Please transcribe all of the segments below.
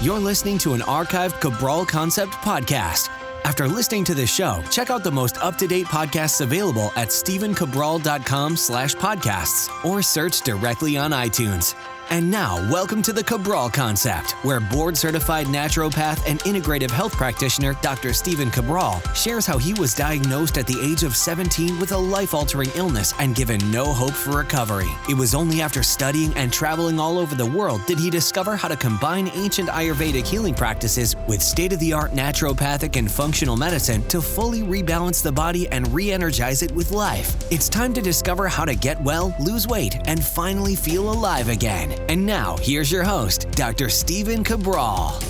You're listening to an archived Cabral Concept podcast. After listening to this show, check out the most up-to-date podcasts available at stephencabral.com/podcasts or search directly on iTunes. And now, welcome to the Cabral Concept, where board-certified naturopath and integrative health practitioner Dr. Stephen Cabral shares how he was diagnosed at the age of 17 with a life-altering illness and given no hope for recovery. It was only after studying and traveling all over the world did he discover how to combine ancient Ayurvedic healing practices with state-of-the-art naturopathic and functional medicine to fully rebalance the body and re-energize it with life. It's time to discover how to get well, lose weight, and finally feel alive again. And now, here's your host, Dr. Stephen Cabral.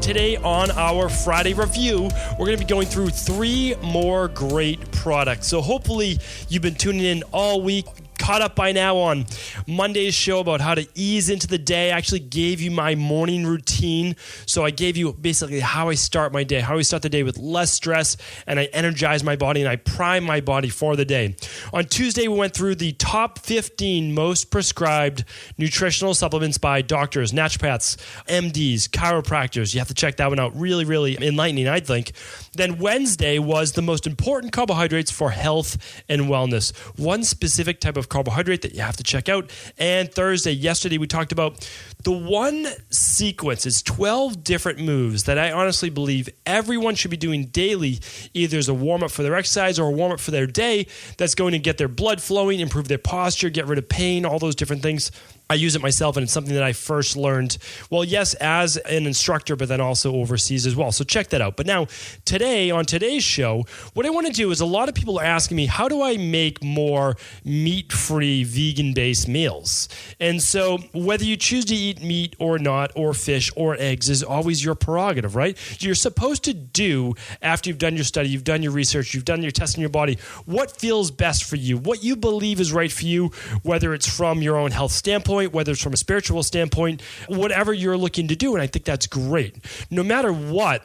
Today on our Friday review, we're going to be going through 3 more great products. So hopefully you've been tuning in all week, caught up by now on Monday's show about how to ease into the day. I actually gave you my morning routine. So I gave you basically how I start my day, how I start the day with less stress, and I energize my body and I prime my body for the day. On Tuesday, we went through the top 15 most prescribed nutritional supplements by doctors, naturopaths, MDs, chiropractors. You have to check that one out. Really, really enlightening, I think. Then Wednesday was the most important carbohydrates for health and wellness. One specific type of carbohydrate that you have to check out. And yesterday, we talked about the one sequence. It's 12 different moves that I honestly believe everyone should be doing daily, either as a warm-up for their exercise or a warm-up for their day, that's going to get their blood flowing, improve their posture, get rid of pain, all those different things. I use it myself, and it's something that I first learned, well, yes, as an instructor, but then also overseas as well. So check that out. But now, today, on today's show, what I want to do is a lot of people are asking me, how do I make more meat-free, vegan-based meals? And so whether you choose to eat meat or not, or fish or eggs, is always your prerogative, right? You're supposed to do, after you've done your study, you've done your research, you've done your testing your body, what feels best for you, what you believe is right for you, whether it's from your own health standpoint, whether it's from a spiritual standpoint, whatever you're looking to do. And I think that's great. No matter what,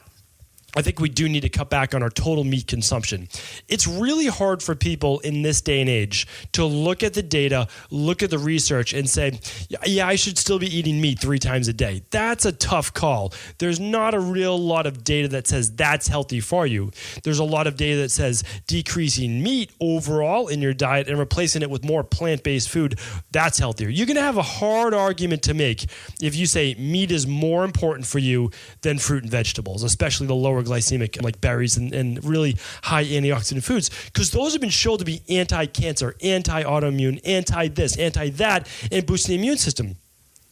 I think we do need to cut back on our total meat consumption. It's really hard for people in this day and age to look at the data, look at the research, and say, yeah, I should still be eating meat 3 times a day. That's a tough call. There's not a real lot of data that says that's healthy for you. There's a lot of data that says decreasing meat overall in your diet and replacing it with more plant-based food, that's healthier. You're going to have a hard argument to make if you say meat is more important for you than fruit and vegetables, especially the lower glycemic like berries and really high antioxidant foods, because those have been shown to be anti-cancer, anti-autoimmune, anti-this, anti-that, and boosting the immune system.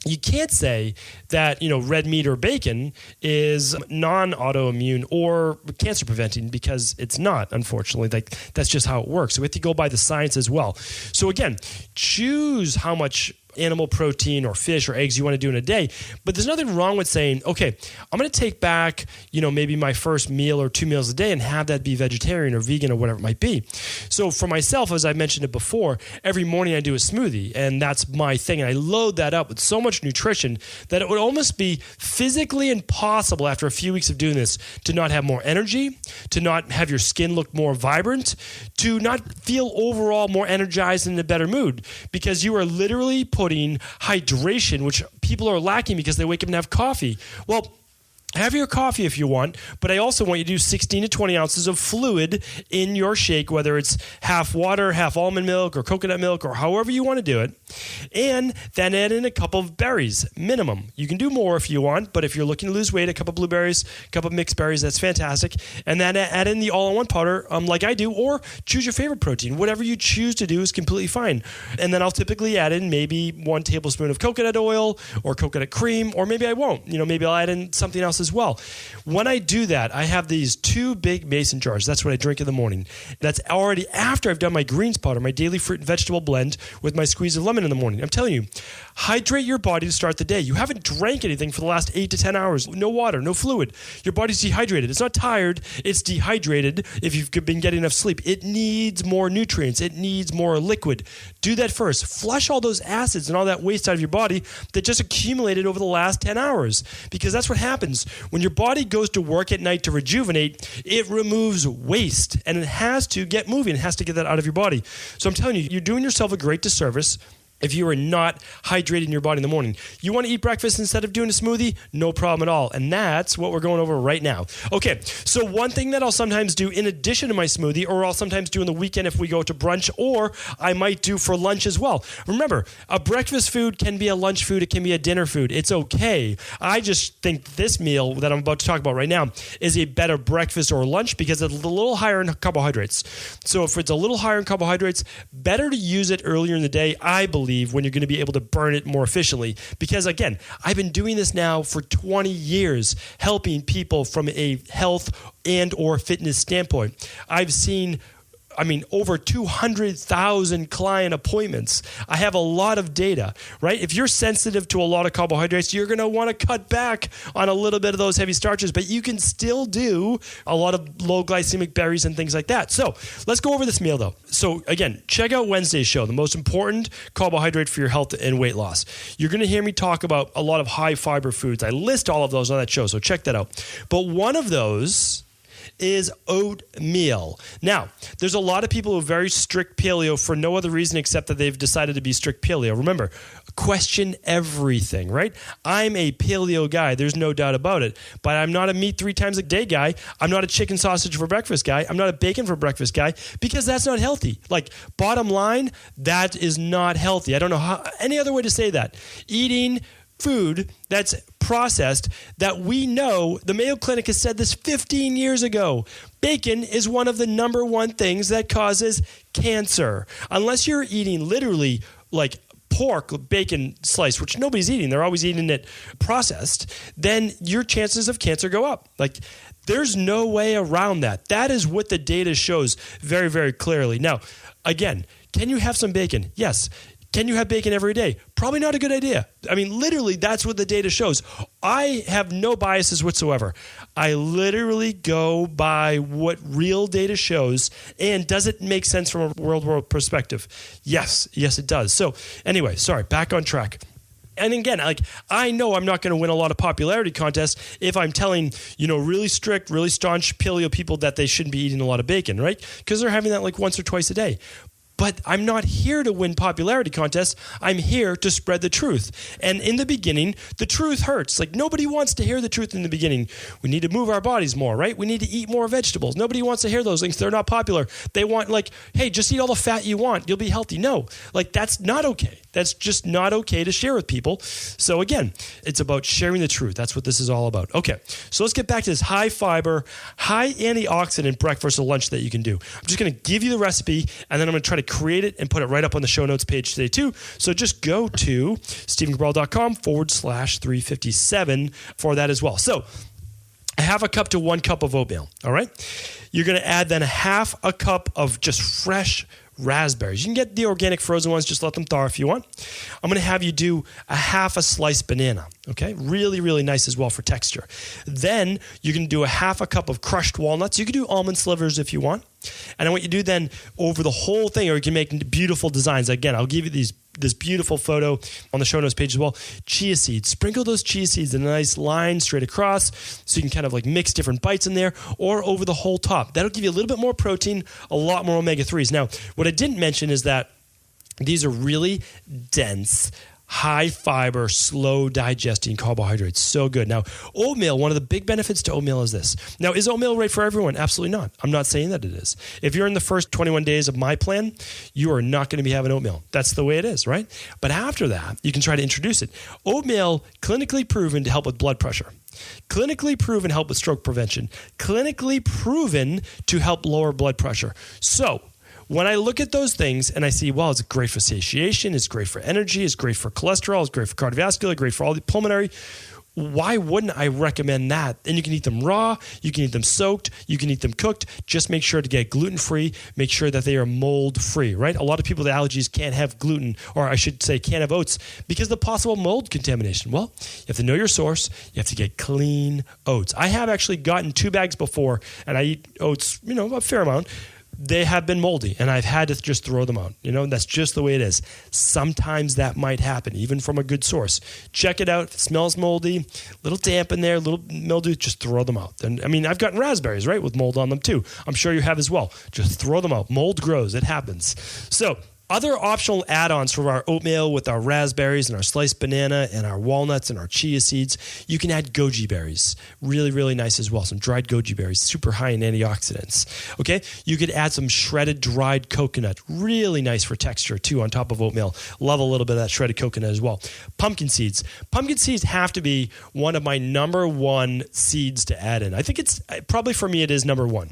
You can't say that, red meat or bacon is non-autoimmune or cancer preventing, because it's not, unfortunately. That's just how it works. So we have to go by the science as well. So again, choose how much animal protein or fish or eggs you want to do in a day. But there's nothing wrong with saying, okay, I'm going to take back, maybe my first meal or 2 meals a day and have that be vegetarian or vegan or whatever it might be. So for myself, as I mentioned it before, every morning I do a smoothie, and that's my thing. And I load that up with so much nutrition that it would almost be physically impossible after a few weeks of doing this to not have more energy, to not have your skin look more vibrant, to not feel overall more energized and in a better mood, because you are literally putting hydration, which people are lacking because they wake up and have coffee. Well, have your coffee if you want, but I also want you to do 16 to 20 ounces of fluid in your shake, whether it's half water, half almond milk, or coconut milk, or however you want to do it. And then add in a cup of berries, minimum. You can do more if you want, but if you're looking to lose weight, a cup of blueberries, a cup of mixed berries, that's fantastic. And then add in the all-in-one powder, like I do, or choose your favorite protein. Whatever you choose to do is completely fine. And then I'll typically add in maybe 1 tablespoon of coconut oil or coconut cream, or maybe I won't. Maybe I'll add in something else as well. When I do that, I have these 2 big mason jars. That's what I drink in the morning. That's already after I've done my greens powder, my daily fruit and vegetable blend with my squeeze of lemon in the morning. I'm telling you, hydrate your body to start the day. You haven't drank anything for the last 8 to 10 hours. No water, no fluid. Your body's dehydrated. It's not tired. It's dehydrated if you've been getting enough sleep. It needs more nutrients. It needs more liquid. Do that first. Flush all those acids and all that waste out of your body that just accumulated over the last 10 hours, because that's what happens. When your body goes to work at night to rejuvenate, it removes waste, and it has to get moving. It has to get that out of your body. So I'm telling you, you're doing yourself a great disservice if you are not hydrating your body in the morning. You want to eat breakfast instead of doing a smoothie? No problem at all. And that's what we're going over right now. Okay, so one thing that I'll sometimes do in addition to my smoothie, or I'll sometimes do on the weekend if we go to brunch, or I might do for lunch as well. Remember, a breakfast food can be a lunch food. It can be a dinner food. It's okay. I just think this meal that I'm about to talk about right now is a better breakfast or lunch because it's a little higher in carbohydrates. So if it's a little higher in carbohydrates, better to use it earlier in the day, I believe, when you're going to be able to burn it more efficiently. Because again, I've been doing this now for 20 years, helping people from a health and or fitness standpoint. I've seen over 200,000 client appointments. I have a lot of data, right? If you're sensitive to a lot of carbohydrates, you're going to want to cut back on a little bit of those heavy starches, but you can still do a lot of low glycemic berries and things like that. So let's go over this meal though. So again, check out Wednesday's show, the most important carbohydrate for your health and weight loss. You're going to hear me talk about a lot of high fiber foods. I list all of those on that show, so check that out. But one of those is oatmeal. Now, there's a lot of people who are very strict paleo for no other reason except that they've decided to be strict paleo. Remember, question everything, right? I'm a paleo guy. There's no doubt about it. But I'm not a meat 3 times a day guy. I'm not a chicken sausage for breakfast guy. I'm not a bacon for breakfast guy because that's not healthy. Like, bottom line, that is not healthy. I don't know any other way to say that. Eating food that's processed, that we know, the Mayo Clinic has said this 15 years ago, bacon is one of the number one things that causes cancer. Unless you're eating literally like pork, bacon slice, which nobody's eating, they're always eating it processed, then your chances of cancer go up. Like, there's no way around that. That is what the data shows very, very clearly. Now, again, can you have some bacon? Yes. Can you have bacon every day? Probably not a good idea. I mean, literally, that's what the data shows. I have no biases whatsoever. I literally go by what real data shows. And does it make sense from a world perspective? Yes, it does. So anyway, sorry, back on track. And again, like, I know I'm not going to win a lot of popularity contests if I'm telling, really strict, really staunch paleo people that they shouldn't be eating a lot of bacon, right? Because they're having that like once or twice a day. But I'm not here to win popularity contests. I'm here to spread the truth. And in the beginning, the truth hurts. Like, nobody wants to hear the truth in the beginning. We need to move our bodies more, right? We need to eat more vegetables. Nobody wants to hear those things. They're not popular. They want, like, hey, just eat all the fat you want. You'll be healthy. No, like, that's not okay. That's just not okay to share with people. So again, it's about sharing the truth. That's what this is all about. Okay, so let's get back to this high fiber, high antioxidant breakfast or lunch that you can do. I'm just going to give you the recipe, and then I'm going to try to create it and put it right up on the show notes page today too. So just go to StephenCabral.com/357 for that as well. So a half a cup to 1 cup of oatmeal. All right. You're going to add then a half a cup of just fresh raspberries. You can get the organic frozen ones. Just let them thaw if you want. I'm going to have you do a half a sliced banana. Okay. Really, really nice as well for texture. Then you can do a half a cup of crushed walnuts. You can do almond slivers if you want. And what you do then over the whole thing, or you can make beautiful designs. Again, I'll give you this beautiful photo on the show notes page as well. Chia seeds. Sprinkle those chia seeds in a nice line straight across so you can kind of like mix different bites in there, or over the whole top. That'll give you a little bit more protein, a lot more omega-3s. Now, what I didn't mention is that these are really dense, high fiber, slow digesting carbohydrates. So good. Now, oatmeal, one of the big benefits to oatmeal is this. Now, is oatmeal right for everyone? Absolutely not. I'm not saying that it is. If you're in the first 21 days of my plan, you are not going to be having oatmeal. That's the way it is, right? But after that, you can try to introduce it. Oatmeal, clinically proven to help with blood pressure. Clinically proven to help with stroke prevention. Clinically proven to help lower blood pressure. So, when I look at those things and I see, well, it's great for satiation, it's great for energy, it's great for cholesterol, it's great for cardiovascular, great for all the pulmonary, why wouldn't I recommend that? And you can eat them raw, you can eat them soaked, you can eat them cooked. Just make sure to get gluten-free, make sure that they are mold-free, right? A lot of people with allergies can't have gluten, or I should say can't have oats because of the possible mold contamination. Well, you have to know your source. You have to get clean oats. I have actually gotten 2 bags before, and I eat oats, a fair amount. They have been moldy, and I've had to just throw them out. That's just the way it is. Sometimes that might happen, even from a good source. Check it out. If it smells moldy, a little damp in there, a little mildew, just throw them out. And I've gotten raspberries, right, with mold on them too. I'm sure you have as well. Just throw them out. Mold grows. It happens. So Other optional add-ons for our oatmeal with our raspberries and our sliced banana and our walnuts and our chia seeds, you can add goji berries. Really, really nice as well. Some dried goji berries, super high in antioxidants. Okay, you could add some shredded dried coconut. Really nice for texture too on top of oatmeal. Love a little bit of that shredded coconut as well. Pumpkin seeds. Pumpkin seeds have to be one of my number one seeds to add in. I think it's probably for me it is number one.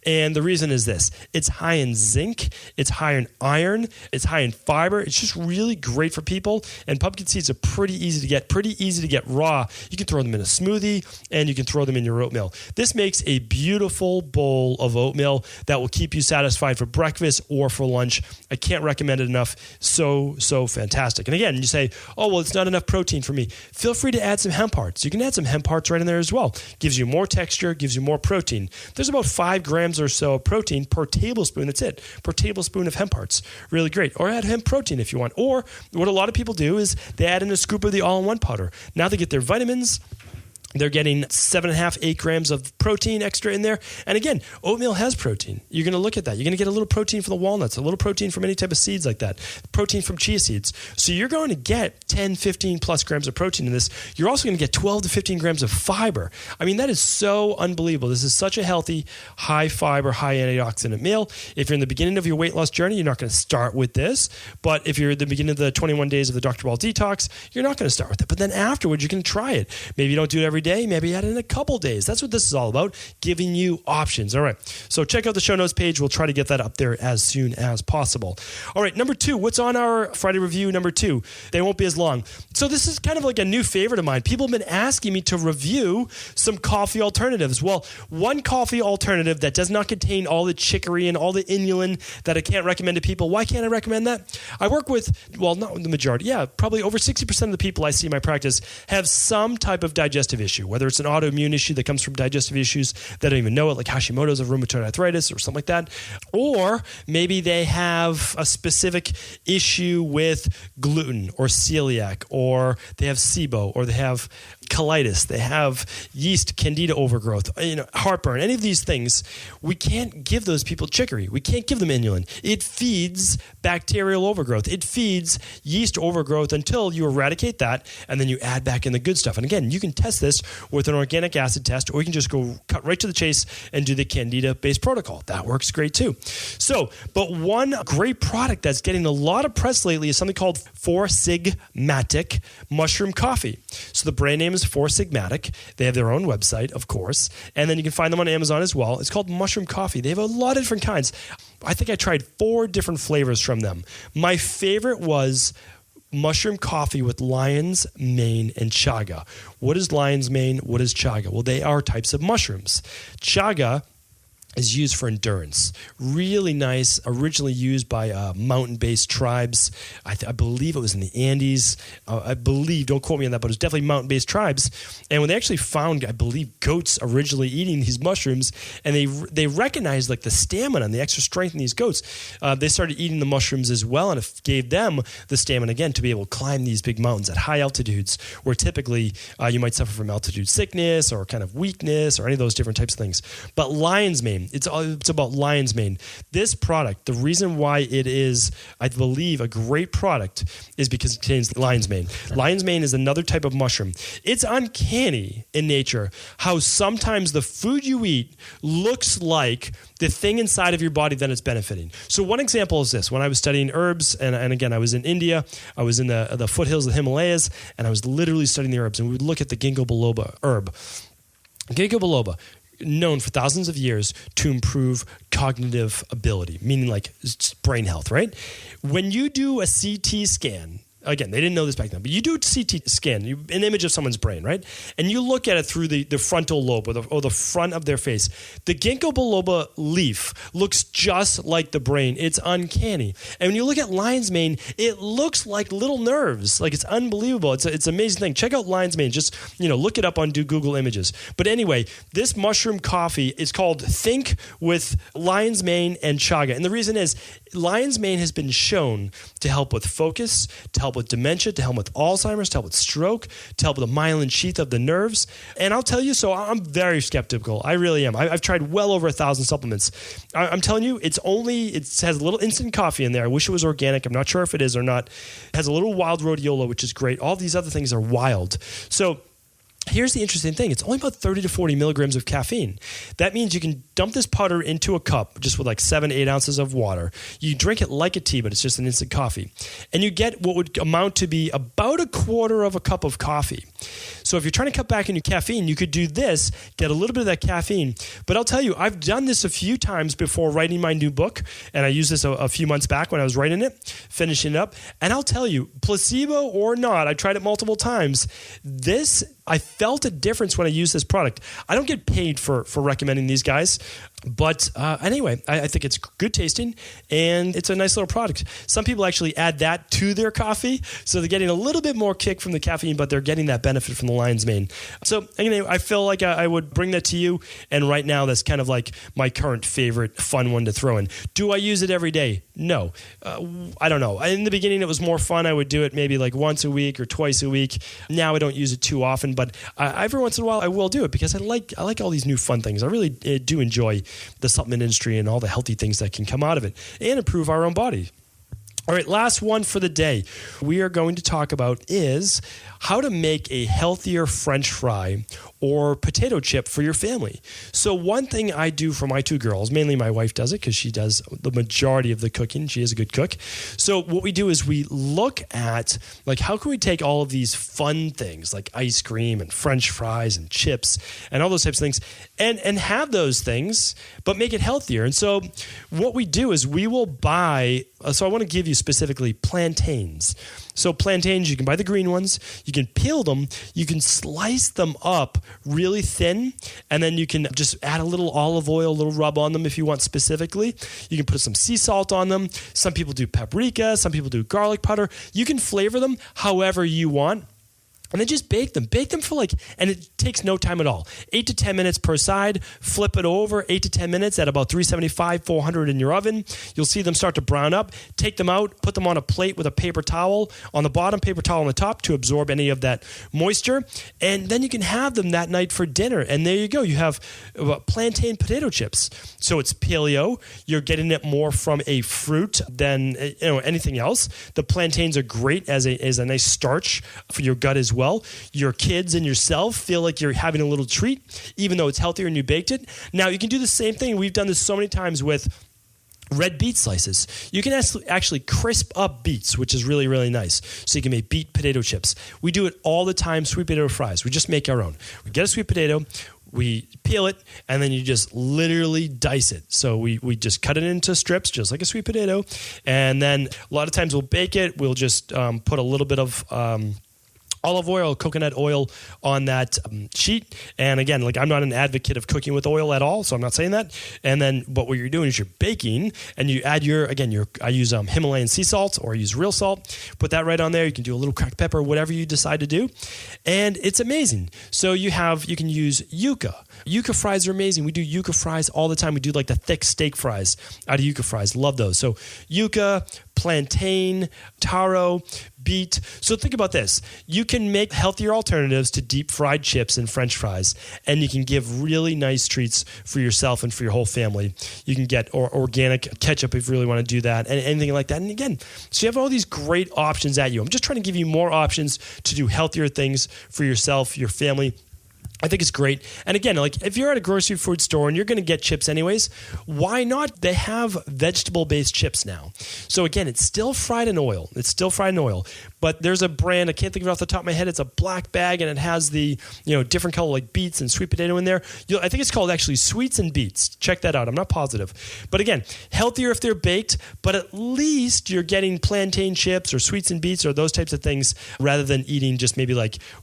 And the reason is this. It's high in zinc. It's high in iron. It's high in fiber. It's just really great for people. And pumpkin seeds are pretty easy to get raw. You can throw them in a smoothie and you can throw them in your oatmeal. This makes a beautiful bowl of oatmeal that will keep you satisfied for breakfast or for lunch. I can't recommend it enough. So fantastic. And again, you say, oh, well, it's not enough protein for me. Feel free to add some hemp hearts. You can add some hemp hearts right in there as well. Gives you more texture, gives you more protein. There's about 5 grams or so of protein per tablespoon. That's it. Per tablespoon of hemp hearts. Really great. Or add hemp protein if you want. Or what a lot of people do is they add in a scoop of the all-in-one powder. Now they get their vitamins. They're getting 7.5, 8 grams of protein extra in there. And again, oatmeal has protein. You're going to look at that. You're going to get a little protein from the walnuts, a little protein from any type of seeds like that, protein from chia seeds. So you're going to get 10, 15 plus grams of protein in this. You're also going to get 12 to 15 grams of fiber. I mean, that is so unbelievable. This is such a healthy, high fiber, high antioxidant meal. If you're in the beginning of your weight loss journey, you're not going to start with this. But if you're at the beginning of the 21 days of the Dr. Ball detox, you're not going to start with it. But then afterwards, you can try it. Maybe you don't do it every day, maybe add it in a couple days. That's what this is all about, giving you options. All right. So check out the show notes page. We'll try to get that up there as soon as possible. All right. Number 2, what's on our Friday review number 2? They won't be as long. So this is kind of like a new favorite of mine. People have been asking me to review some coffee alternatives. Well, one coffee alternative that does not contain all the chicory and all the inulin that I can't recommend to people. Why can't I recommend that? I work with, well, not the majority. Yeah, probably over 60% of the people I see in my practice have some type of digestive issue, whether it's an autoimmune issue that comes from digestive issues that don't even know it, like Hashimoto's or rheumatoid arthritis or something like that. Or maybe they have a specific issue with gluten or celiac, or they have SIBO, or they have colitis, they have yeast, candida overgrowth, heartburn, any of these things. We can't give those people chicory. We can't give them inulin. It feeds bacterial overgrowth. It feeds yeast overgrowth until you eradicate that, and then you add back in the good stuff. And again, you can test this with an organic acid test, or you can just go cut right to the chase and do the candida-based protocol. That works great too. So, but one great product that's getting a lot of press lately is something called 4-Sigmatic mushroom coffee. So the brand name is 4-Sigmatic. They have their own website, of course, and then you can find them on Amazon as well. It's called mushroom coffee. They have a lot of different kinds. I think I tried 4 different flavors from them. My favorite was mushroom coffee with lion's mane and chaga. What is lion's mane? What is chaga? Well, they are types of mushrooms. Chaga is used for endurance. Really nice, originally used by mountain-based tribes. I believe it was in the Andes. I believe, don't quote me on that, but it was definitely mountain-based tribes. And when they actually found, I believe, goats originally eating these mushrooms, and they recognized like the stamina and the extra strength in these goats, they started eating the mushrooms as well, and it gave them the stamina, again, to be able to climb these big mountains at high altitudes, where typically you might suffer from altitude sickness or kind of weakness or any of those different types of things. But lion's mane, it's about lion's mane. This product, the reason why it is, I believe, a great product is because it contains lion's mane. Lion's mane is another type of mushroom. It's uncanny in nature how sometimes the food you eat looks like the thing inside of your body that it's benefiting. So one example is this. When I was studying herbs, and again, I was in India, I was in the foothills of the Himalayas, and I was literally studying the herbs, and we would look at the ginkgo biloba herb. Ginkgo biloba, known for thousands of years to improve cognitive ability, meaning like brain health, right? When you do a CT scan, again, they didn't know this back then, but you do a CT scan, an image of someone's brain, right? And you look at it through the frontal lobe or the front of their face. The ginkgo biloba leaf looks just like the brain. It's uncanny. And when you look at lion's mane, it looks like little nerves. Like, it's unbelievable. It's an amazing thing. Check out lion's mane. Just, look it up on Google Images. But anyway, this mushroom coffee is called Think with lion's mane and chaga. And the reason is Lion's mane has been shown to help with focus, to help with dementia, to help with Alzheimer's, to help with stroke, to help with the myelin sheath of the nerves. And I'll tell you, so I'm very skeptical. I really am. I've tried well over 1,000 supplements. I'm telling you, it has a little instant coffee in there. I wish it was organic. I'm not sure if it is or not. It has a little wild rhodiola, which is great. All these other things are wild. So here's the interesting thing. It's only about 30 to 40 milligrams of caffeine. That means you can dump this powder into a cup just with like 7-8 ounces of water. You drink it like a tea, but it's just an instant coffee. And you get what would amount to be about 1/4 of a cup of coffee. So if you're trying to cut back on your caffeine, you could do this, get a little bit of that caffeine. But I'll tell you, I've done this a few times before writing my new book. And I used this a few months back when I was writing it, finishing it up. And I'll tell you, placebo or not, I tried it multiple times. I felt a difference when I used this product. I don't get paid for recommending these guys. But anyway, I think it's good tasting and it's a nice little product. Some people actually add that to their coffee. So they're getting a little bit more kick from the caffeine, but they're getting that benefit from the lion's mane. So anyway, I feel like I would bring that to you. And right now, that's kind of like my current favorite fun one to throw in. Do I use it every day? No. I don't know. In the beginning, it was more fun. I would do it maybe like once a week or twice a week. Now I don't use it too often, but every once in a while I will do it because I like all these new fun things. I really do enjoy the supplement industry and all the healthy things that can come out of it and improve our own body. All right, last one for the day we are going to talk about is how to make a healthier French fry or potato chip for your family. So one thing I do for my two girls, mainly my wife does it because she does the majority of the cooking. She is a good cook. So what we do is we look at like how can we take all of these fun things like ice cream and French fries and chips and all those types of things and have those things, but make it healthier. And so what we do is we will buy, so I want to give you specifically plantains. So plantains, you can buy the green ones, you can peel them, you can slice them up really thin, and then you can just add a little olive oil, a little rub on them if you want specifically. You can put some sea salt on them. Some people do paprika, some people do garlic powder. You can flavor them however you want. And then just bake them. Bake them for and it takes no time at all. 8 to 10 minutes per side. Flip it over 8 to 10 minutes at about 375, 400 in your oven. You'll see them start to brown up. Take them out. Put them on a plate with a paper towel on the bottom, paper towel on the top to absorb any of that moisture. And then you can have them that night for dinner. And there you go. You have plantain potato chips. So it's paleo. You're getting it more from a fruit than anything else. The plantains are great as a nice starch for your gut as well. Your kids and yourself feel like you're having a little treat, even though it's healthier and you baked it. Now, you can do the same thing. We've done this so many times with red beet slices. You can actually crisp up beets, which is really, really nice. So you can make beet potato chips. We do it all the time, sweet potato fries. We just make our own. We get a sweet potato, we peel it, and then you just literally dice it. So we just cut it into strips, just like a sweet potato. And then a lot of times we'll bake it. We'll just put a little bit of olive oil, coconut oil on that sheet. And again, I'm not an advocate of cooking with oil at all, so I'm not saying that. And then, but what you're doing is you're baking, and you add I use Himalayan sea salt, or I use real salt. Put that right on there. You can do a little cracked pepper, whatever you decide to do, and it's amazing. So you can use yuca. Yuca fries are amazing. We do yuca fries all the time. We do the thick steak fries out of yuca fries. Love those. So yuca, plantain, taro, beet. So think about this. You can make healthier alternatives to deep fried chips and French fries, and you can give really nice treats for yourself and for your whole family. You can get organic ketchup if you really want to do that, and anything like that. And again, so you have all these great options at you. I'm just trying to give you more options to do healthier things for yourself, your family. I think it's great. And again, if you're at a grocery food store and you're going to get chips anyways, why not? They have vegetable-based chips now. So again, it's still fried in oil. But there's a brand, I can't think of it off the top of my head. It's a black bag, and it has the different color like beets and sweet potato in there. I think it's called actually Sweets and Beets. Check that out. I'm not positive. But again, healthier if they're baked, but at least you're getting plantain chips or sweets and beets or those types of things rather than eating just maybe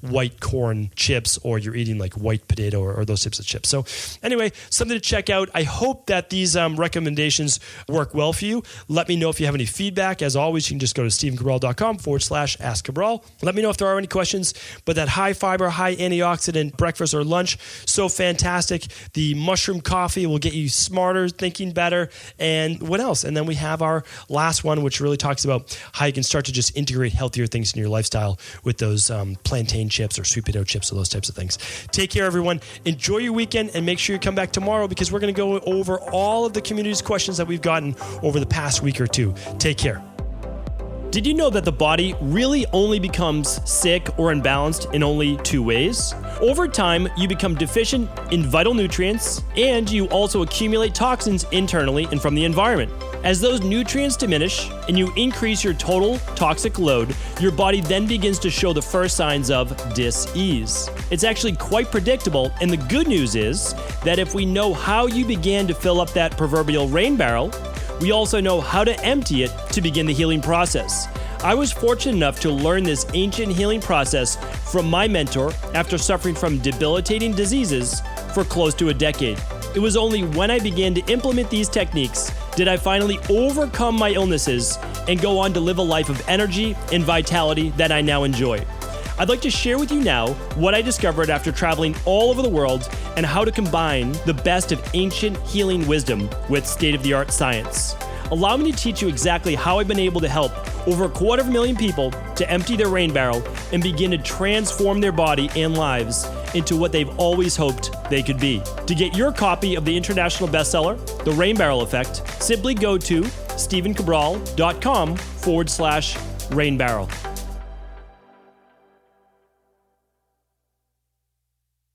white corn chips, or you're eating white potato or those types of chips. So anyway, something to check out. I hope that these recommendations work well for you. Let me know if you have any feedback. As always, you can just go to stevencabral.com/ facebook.com/askcabral. Let me know if there are any questions. But that high fiber, high antioxidant breakfast or lunch, so fantastic. The mushroom coffee will get you smarter, thinking better. And what else? And then we have our last one, which really talks about how you can start to just integrate healthier things in your lifestyle with those plantain chips or sweet potato chips or those types of things. Take care, everyone. Enjoy your weekend and make sure you come back tomorrow because we're going to go over all of the community's questions that we've gotten over the past week or two. Take care. Did you know that the body really only becomes sick or imbalanced in only two ways? Over time, you become deficient in vital nutrients, and you also accumulate toxins internally and from the environment. As those nutrients diminish and you increase your total toxic load, your body then begins to show the first signs of dis-ease. It's actually quite predictable, and the good news is that if we know how you began to fill up that proverbial rain barrel, we also know how to empty it to begin the healing process. I was fortunate enough to learn this ancient healing process from my mentor after suffering from debilitating diseases for close to a decade. It was only when I began to implement these techniques did I finally overcome my illnesses and go on to live a life of energy and vitality that I now enjoy. I'd like to share with you now what I discovered after traveling all over the world and how to combine the best of ancient healing wisdom with state-of-the-art science. Allow me to teach you exactly how I've been able to help over 250,000 people to empty their rain barrel and begin to transform their body and lives into what they've always hoped they could be. To get your copy of the international bestseller, The Rain Barrel Effect, simply go to stephencabral.com/rainbarrel.